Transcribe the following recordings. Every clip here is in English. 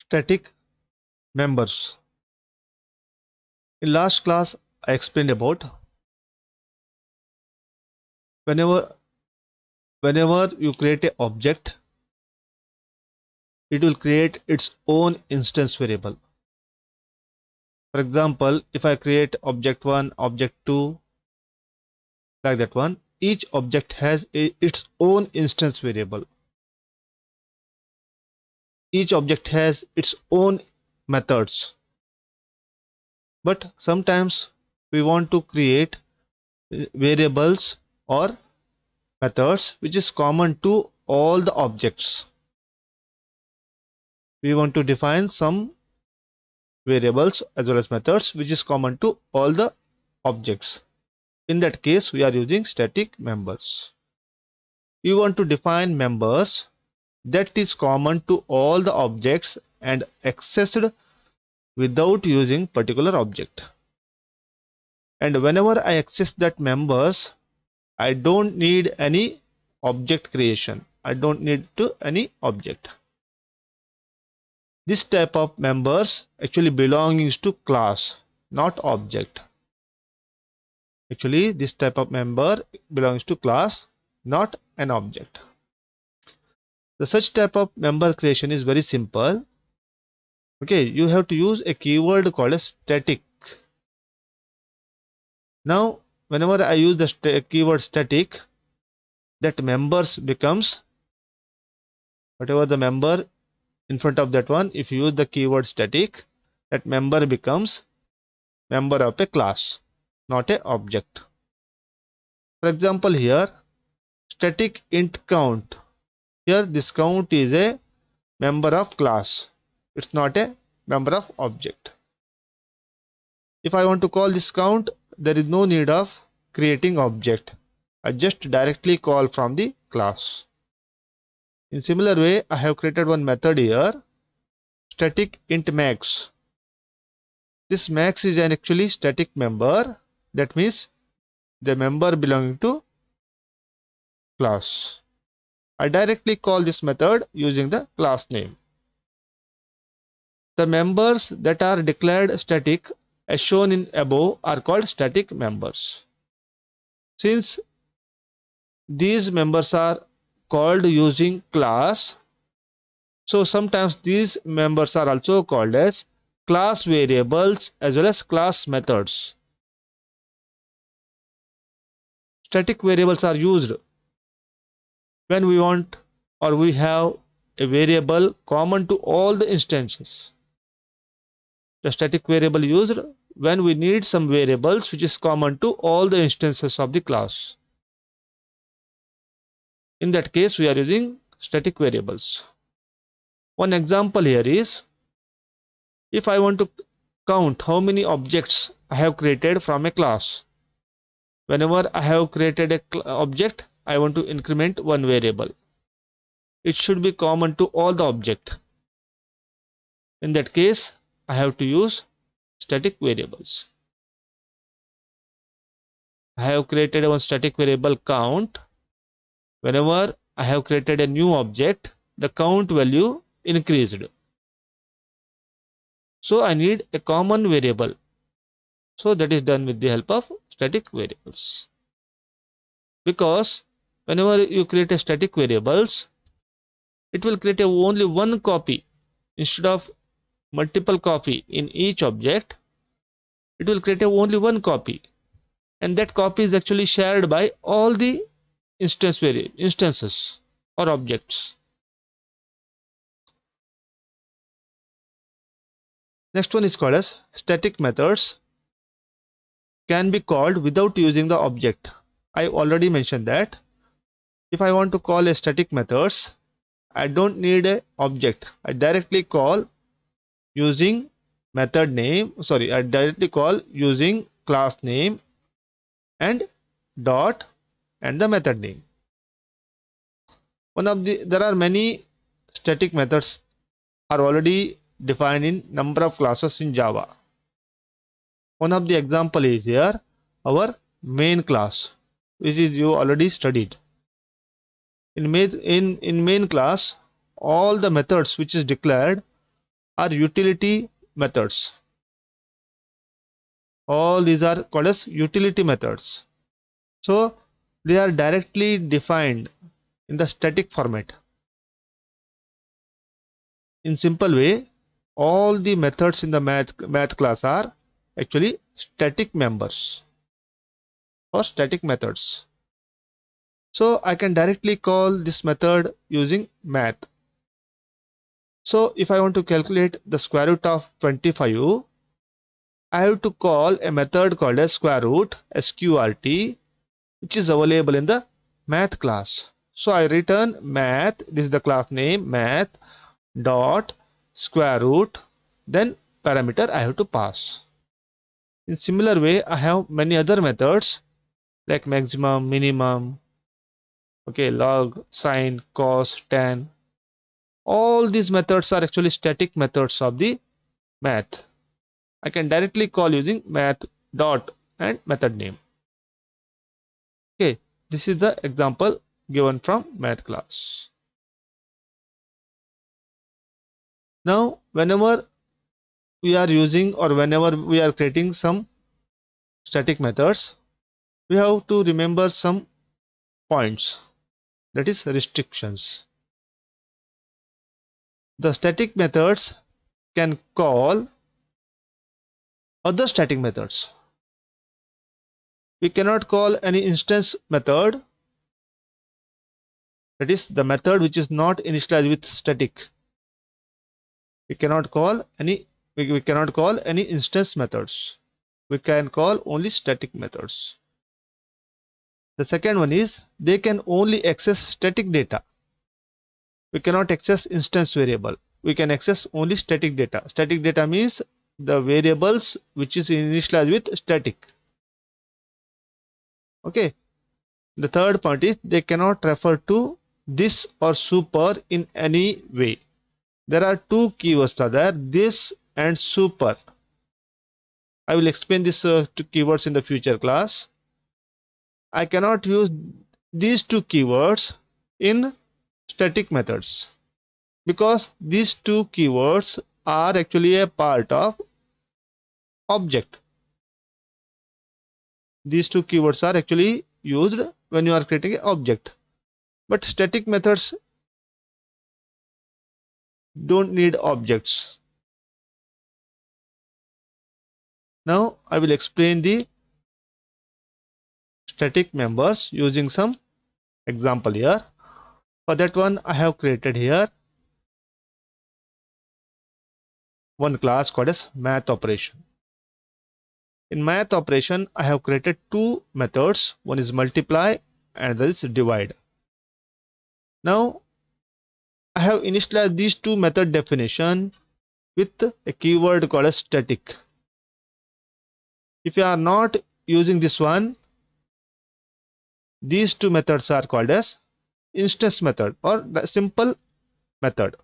Static members. In last class, I explained about whenever whenever you create an object, it will create its own instance variable. For example, if I create object 1, object 2, like that one, each object has its own instance variable. Each object has its own methods. But sometimes we want to create variables or methods which is common to all the objects. We want to define some variables as well as methods which is common to all the objects. In that case, we are using static members. You want to define members that is common to all the objects and accessed without using particular object. And whenever I access that members, I don't need any object creation. I don't need any object. This type of members actually belongs to class, not object. Actually, this type of member belongs to class, not an object. The such type of member creation is very simple. Okay, you have to use a keyword called as static. Now, whenever I use the keyword static, that members becomes whatever the member in front of that one. If you use the keyword static, that member becomes member of a class, not a object. For example, here static int count. Here this count is a member of class. It's not a member of object. If I want to call this count, there is no need of creating object. I just directly call from the class. In similar way, I have created one method here, static int max. This max is an actually static member. That means the member belonging to class. I directly call this method using the class name. The members that are declared static as shown in above are called static members. Since these members are called using class, so sometimes these members are also called as class variables as well as class methods. Static variables are used when we want or we have a variable common to all the instances. The static variable used when we need some variables which is common to all the instances of the class. In that case, we are using static variables. One example here is, if I want to count how many objects I have created from a class. Whenever I have created an object, I want to increment one variable. It should be common to all the objects. In that case, I have to use static variables. I have created one static variable count. Whenever I have created a new object, the count value increased. So I need a common variable. So that is done with the help of static variables. Because whenever you create a static variables, it will create only one copy instead of multiple copy in each object. It will create only one copy, and that copy is actually shared by all the instances or objects. Next one is called as static methods. Can be called without using the object. I already mentioned that. If I want to call a static methods, I don't need an object. I directly call using method name. I directly call using class name and dot and the method name. There are many static methods are already defined in number of classes in Java. One of the example is here our main class, which is you already studied. In main class, all the methods which is declared are utility methods. All these are called as utility methods. So they are directly defined in the static format. In simple way, all the methods in the math class are actually static members or static methods. So I can directly call this method using math. So if I want to calculate the square root of 25, I have to call a method called as square root sqrt, which is available in the math class. So I return math, this is the class name, math dot square root, then parameter I have to pass. In similar way, I have many other methods like maximum, minimum, okay, log, sine, cos, tan. All these methods are actually static methods of the math. I can directly call using math dot and method name. Okay, this is the example given from math class. Now, whenever we are using or whenever we are creating some static methods, we have to remember some points, that is restrictions. The static methods can call other static methods. We cannot call any instance method, that is the method which is not initialized with static. We cannot call any instance methods. We can call only static methods. The second one is they can only access static data. We cannot access instance variable. We can access only static data. Static data means the variables which is initialized with static. Okay. The third point is they cannot refer to this or super in any way. There are two keywords are there, this and super. I will explain this two keywords in the future class. I cannot use these two keywords in static methods because these two keywords are actually a part of object. These two keywords are actually used when you are creating an object, but static methods don't need objects. Now I will explain the static members using some example here. For that one, I have created here one class called as math operation. In math operation, I have created two methods. One is multiply and that is divide. Now I have initialized these two method definition with a keyword called as static. If you are not using this one, these two methods are called as instance method or the simple method.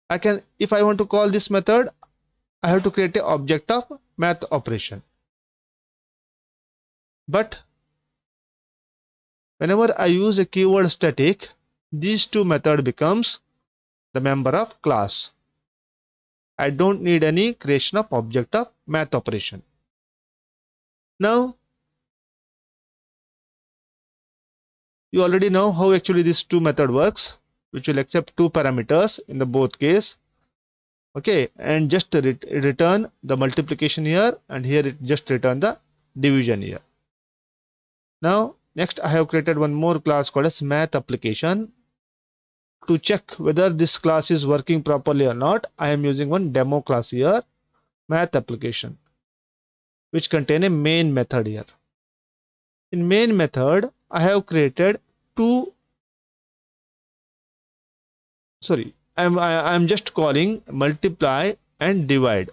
If I want to call this method, I have to create an object of math operation. But whenever I use a keyword static, these two method becomes the member of class. I don't need any creation of object of math operation. Now you already know how actually this two method works, which will accept two parameters in the both case. Okay, and just return the multiplication here, and here it just return the division here. Now next I have created one more class called as math application. To check whether this class is working properly or not, I am using one demo class here, math application, which contain a main method here. In main method, I have created I am just calling multiply and divide.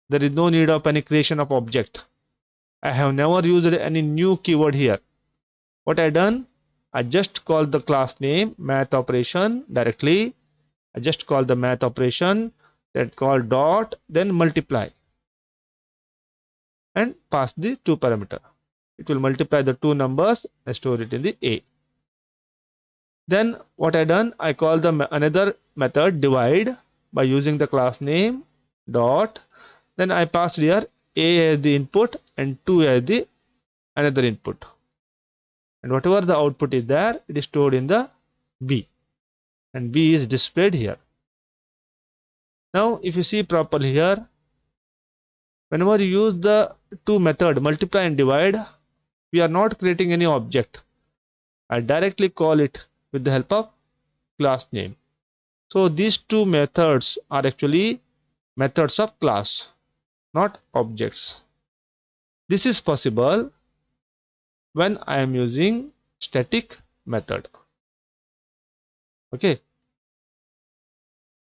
There is no need of any creation of object. I have never used any new keyword here. What I done? I just called the class name math operation directly. I just call the math operation, that call dot, then multiply, and pass the two parameter. It will multiply the two numbers and store it in the A. Then what I done, I call the another method divide by using the class name dot. Then I passed here a as the input and 2 as the another input, and whatever the output is there, it is stored in the B, and B is displayed here. Now if you see properly here, whenever you use the two method multiply and divide, we are not creating any object. I directly call it with the help of class name. So these two methods are actually methods of class, not objects. This is possible when I am using static method. Okay,